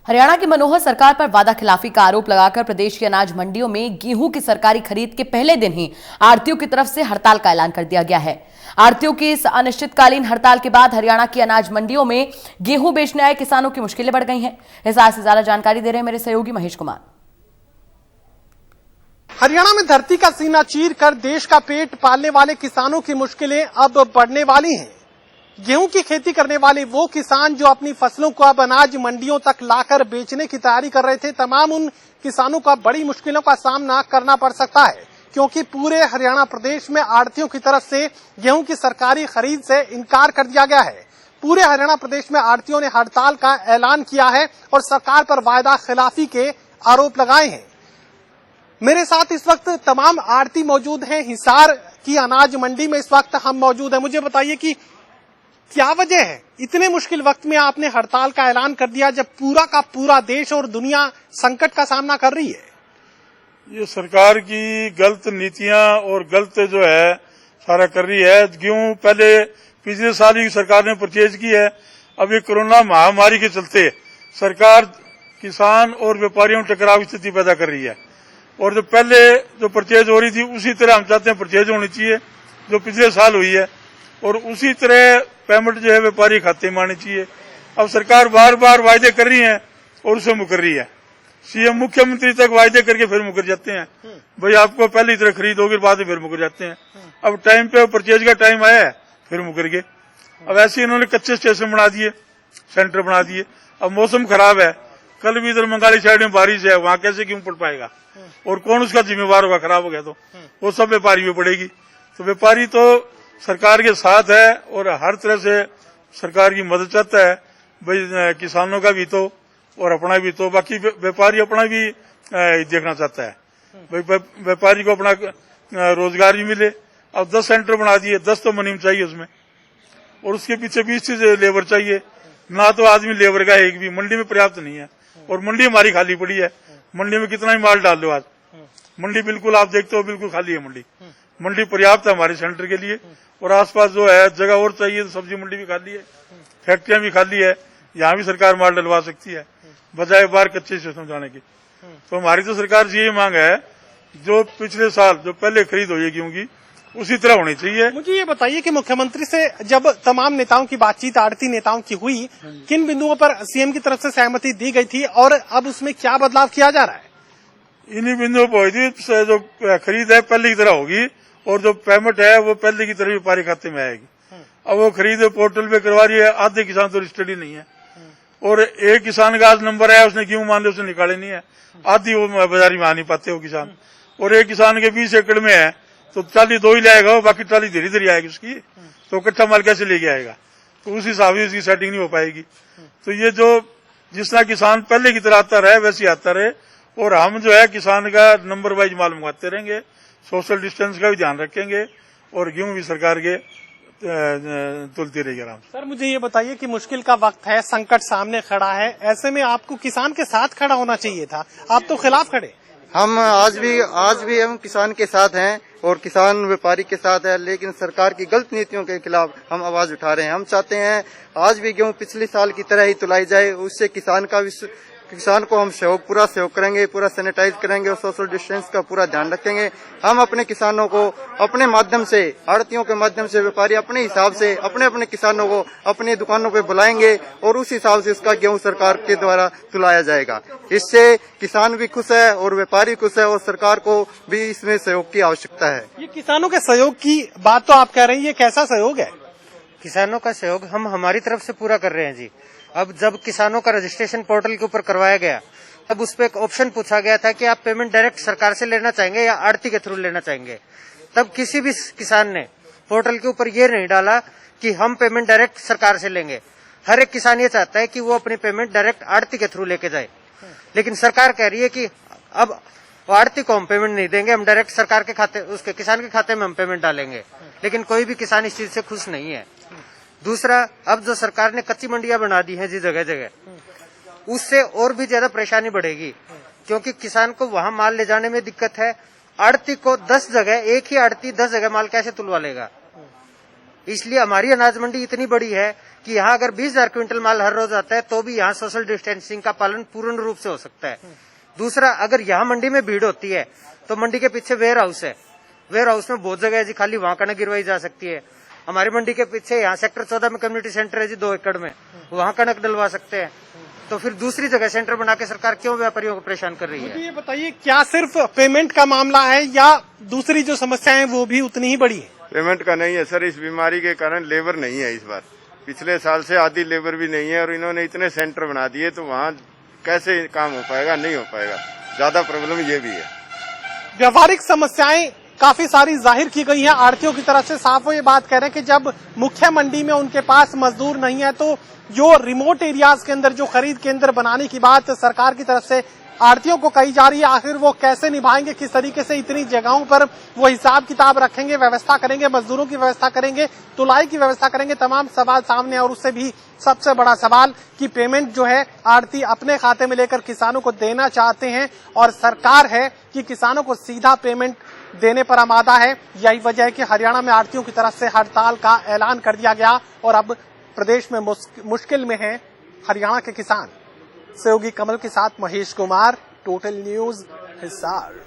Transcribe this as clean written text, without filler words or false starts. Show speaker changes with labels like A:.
A: हरियाणा की मनोहर सरकार पर वादा खिलाफी का आरोप लगाकर प्रदेश की अनाज मंडियों में गेहूं की सरकारी खरीद के पहले दिन ही आढ़तियों की तरफ से हड़ताल का ऐलान कर दिया गया है। आढ़तियों की इस अनिश्चितकालीन हड़ताल के बाद हरियाणा की अनाज मंडियों में गेहूं बेचने आए किसानों की मुश्किलें बढ़ गई हैं। इस बात से ज्यादा जानकारी दे रहे हैं मेरे सहयोगी महेश कुमार।
B: हरियाणा में धरती का सीना चीर कर देश का पेट पालने वाले किसानों की मुश्किलें अब बढ़ने वाली हैं। गेहूं की खेती करने वाले वो किसान जो अपनी फसलों को अब अनाज मंडियों तक लाकर बेचने की तैयारी कर रहे थे, तमाम उन किसानों को बड़ी मुश्किलों का सामना करना पड़ सकता है, क्योंकि पूरे हरियाणा प्रदेश में आढ़तियों की तरफ से गेहूं की सरकारी खरीद से इनकार कर दिया गया है। पूरे हरियाणा प्रदेश में आढ़तियों ने हड़ताल का ऐलान किया है और सरकार पर वायदा खिलाफी के आरोप लगाए हैं। मेरे साथ इस वक्त तमाम आढ़ती मौजूद हैं। हिसार की अनाज मंडी में इस वक्त हम मौजूद हैं। मुझे बताइए कि क्या वजह है, इतने मुश्किल वक्त में आपने हड़ताल का ऐलान कर दिया जब पूरा का पूरा देश और दुनिया संकट का सामना कर रही है?
C: ये सरकार की गलत नीतियां और गलत जो है सारा कर रही है। गेहूं पहले पिछले साल ही सरकार ने परचेज की है। अब ये कोरोना महामारी के चलते सरकार किसान और व्यापारियों में टकराव स्थिति पैदा कर रही है, और जो पहले जो परचेज हो रही थी उसी तरह हम चाहते हैं परचेज होनी चाहिए जो पिछले साल हुई है, और उसी तरह पेमेंट जो है व्यापारी खाते में आनी चाहिए। अब सरकार बार बार वायदे कर रही है और उससे मुकर रही है। सीएम मुख्यमंत्री तक वायदे करके फिर मुकर जाते हैं, भाई आपको पहले तरह खरीद होगी, बाद में फिर मुकर जाते हैं। अब टाइम पे परचेज का टाइम आया है फिर मुकर गए। अब ऐसे इन्होंने कच्चे स्टेशन बना दिए, सेंटर बना दिए। अब मौसम खराब है, कल भी इधर मंगाली साइड में बारिश है, वहां कैसे गेहूं पड़ पाएगा और कौन उसका जिम्मेवार होगा? खराब हो गया तो वो सब व्यापारी में पड़ेगी। तो व्यापारी तो सरकार के साथ है और हर तरह से सरकार की मदद चाहता है, भाई किसानों का भी तो और अपना भी तो। बाकी व्यापारी अपना भी देखना चाहता है, भाई व्यापारी को अपना रोजगार भी मिले। अब 10 सेंटर बना दिए, 10 तो मुनीम चाहिए उसमें, और उसके पीछे 20 लेबर चाहिए ना। तो आदमी लेबर का एक भी मंडी में पर्याप्त नहीं है, और मंडी हमारी खाली पड़ी है। मंडी में कितना ही माल डाल लो, आज मंडी बिल्कुल आप देखते हो बिल्कुल खाली है। मंडी पर्याप्त है हमारे सेंटर के लिए, और आसपास जो है जगह और चाहिए तो सब्जी मंडी भी खाली है, फैक्ट्रियां भी खाली है, यहाँ भी सरकार माल डलवा सकती है बजाय बाहर कच्चे स्टेशन जाने की। तो हमारी तो सरकार से यही मांग है, जो पिछले साल जो पहले खरीद हुई गेहूं की उसी तरह होनी चाहिए।
B: मुझे ये बताइए कि मुख्यमंत्री से जब तमाम नेताओं की बातचीत आढ़ती नेताओं की हुई, किन बिंदुओं पर सीएम की तरफ से सहमति दी गई थी और अब उसमें क्या बदलाव किया जा रहा है?
C: इन्हीं बिंदुओं पर हुई थी। जो खरीद है पहले की तरह होगी, और जो पेमेंट है वो पहले की तरह व्यापारी खाते में आएगी। अब वो खरीद पोर्टल पे करवा रही है, आधे किसान तो रजिस्टर्ड ही नहीं है, और एक किसान का आज नंबर है, उसने गेहूं मान लो उसने निकाले नहीं है, आधी वो बाजारी में आ नहीं पाते वो किसान। और एक किसान के 20 एकड़ में है तो 40 दो ही लाएगा वो, बाकी 40 धीरे धीरे आएगी उसकी, तो इकट्ठा माल कैसे लेके आएगा? तो उस हिसाब से उसकी सेटिंग नहीं हो पाएगी। तो ये जो जिस तरह किसान पहले की तरह आता रहे वैसे आता रहे, और हम जो है किसान का नंबर वाइज माल मंगवाते रहेंगे, सोशल डिस्टेंस का भी ध्यान रखेंगे, और गेहूं भी सरकार के तुलती रहेगी आराम से।
B: सर मुझे ये बताइए कि मुश्किल का वक्त है, संकट सामने खड़ा है, ऐसे में आपको किसान के साथ खड़ा होना चाहिए था, आप तो खिलाफ खड़े।
D: हम आज भी हम किसान के साथ हैं और किसान व्यापारी के साथ है, लेकिन सरकार की गलत नीतियों के खिलाफ हम आवाज उठा रहे हैं। हम चाहते हैं आज भी गेहूं पिछले साल की तरह ही तुलाई जाए, उससे किसान को हम पूरा सहयोग करेंगे, पूरा सैनिटाइज करेंगे और सोशल डिस्टेंस का पूरा ध्यान रखेंगे। हम अपने किसानों को अपने माध्यम से, आढ़तियों के माध्यम से, व्यापारी अपने हिसाब से अपने किसानों को अपनी दुकानों पे बुलाएंगे और उस हिसाब से उसका गेहूं सरकार के द्वारा तुलाया जाएगा। इससे किसान भी खुश है और व्यापारी खुश है, और सरकार को भी इसमें सहयोग की आवश्यकता है।
B: ये किसानों के सहयोग की बात तो आप कह रहे हैं, ये कैसा सहयोग है?
E: किसानों का सहयोग हम हमारी तरफ से पूरा कर रहे हैं जी। अब जब किसानों का रजिस्ट्रेशन पोर्टल के ऊपर करवाया गया, तब उस पर एक ऑप्शन पूछा गया था कि आप पेमेंट डायरेक्ट सरकार से लेना चाहेंगे या आढ़ती के थ्रू लेना चाहेंगे। तब किसी भी किसान ने पोर्टल के ऊपर ये नहीं डाला कि हम पेमेंट डायरेक्ट सरकार से लेंगे। हर एक किसान ये चाहता है कि वो अपनी पेमेंट डायरेक्ट आढ़ती के थ्रू लेके जाए, लेकिन सरकार कह रही है कि अब आढ़ती को हम पेमेंट नहीं देंगे, हम डायरेक्ट सरकार के खाते, उसके किसान के खाते में हम पेमेंट डालेंगे। लेकिन कोई भी किसान इस चीज से खुश नहीं है। दूसरा, अब जो सरकार ने कच्ची मंडियां बना दी हैं जी जगह जगह, उससे और भी ज्यादा परेशानी बढ़ेगी, क्योंकि किसान को वहां माल ले जाने में दिक्कत है। आढ़ती को 10 जगह, एक ही आढ़ती 10 जगह माल कैसे तुलवा लेगा? इसलिए हमारी अनाज मंडी इतनी बड़ी है कि यहाँ अगर 20,000 क्विंटल माल हर रोज आता है तो भी यहाँ सोशल डिस्टेंसिंग का पालन पूर्ण रूप से हो सकता है। दूसरा, अगर यहाँ मंडी में भीड़ होती है तो मंडी के पीछे वेयर हाउस है, वेयर हाउस में बहुत जगह है जी, खाली वहां कणक गिरवाई जा सकती है। हमारी मंडी के पीछे यहाँ सेक्टर 14 में कम्युनिटी सेंटर है जी 2 एकड़ में, वहां कणक डलवा सकते हैं। तो फिर दूसरी जगह सेंटर बना के सरकार क्यों व्यापारियों को परेशान कर रही है?
B: ये बताइए, क्या सिर्फ पेमेंट का मामला है या दूसरी जो समस्याएं हैं वो भी उतनी ही बड़ी है?
F: पेमेंट का नहीं है सर, इस बीमारी के कारण लेबर नहीं है इस बार। पिछले साल से आधी लेबर भी नहीं है और इन्होंने इतने सेंटर बना दिए तो वहाँ कैसे काम हो पाएगा? नहीं हो पाएगा। ज्यादा प्रॉब्लम ये भी है।
B: व्यवहारिक समस्याएं काफी सारी जाहिर की गई हैं आढ़तियों की तरफ से। साफ वो ये बात कह रहे हैं कि जब मुख्य मंडी में उनके पास मजदूर नहीं है तो जो रिमोट एरियाज के अंदर जो खरीद केंद्र बनाने की बात सरकार की तरफ से आढ़तियों को कही जा रही है, आखिर वो कैसे निभाएंगे, किस तरीके से इतनी जगहों पर वो हिसाब किताब रखेंगे, व्यवस्था करेंगे, मजदूरों की व्यवस्था करेंगे, तुलाई की व्यवस्था करेंगे, तमाम सवाल सामने। और उससे भी सबसे बड़ा सवाल कि पेमेंट जो है आढ़ती अपने खाते में लेकर किसानों को देना चाहते हैं और सरकार है कि किसानों को सीधा पेमेंट देने पर आमादा है। यही वजह है कि हरियाणा में आढ़तियों की तरफ से हड़ताल का ऐलान कर दिया गया और अब प्रदेश में मुश्किल में है हरियाणा के किसान। सहयोगी कमल के साथ महेश कुमार, टोटल न्यूज, हिसार।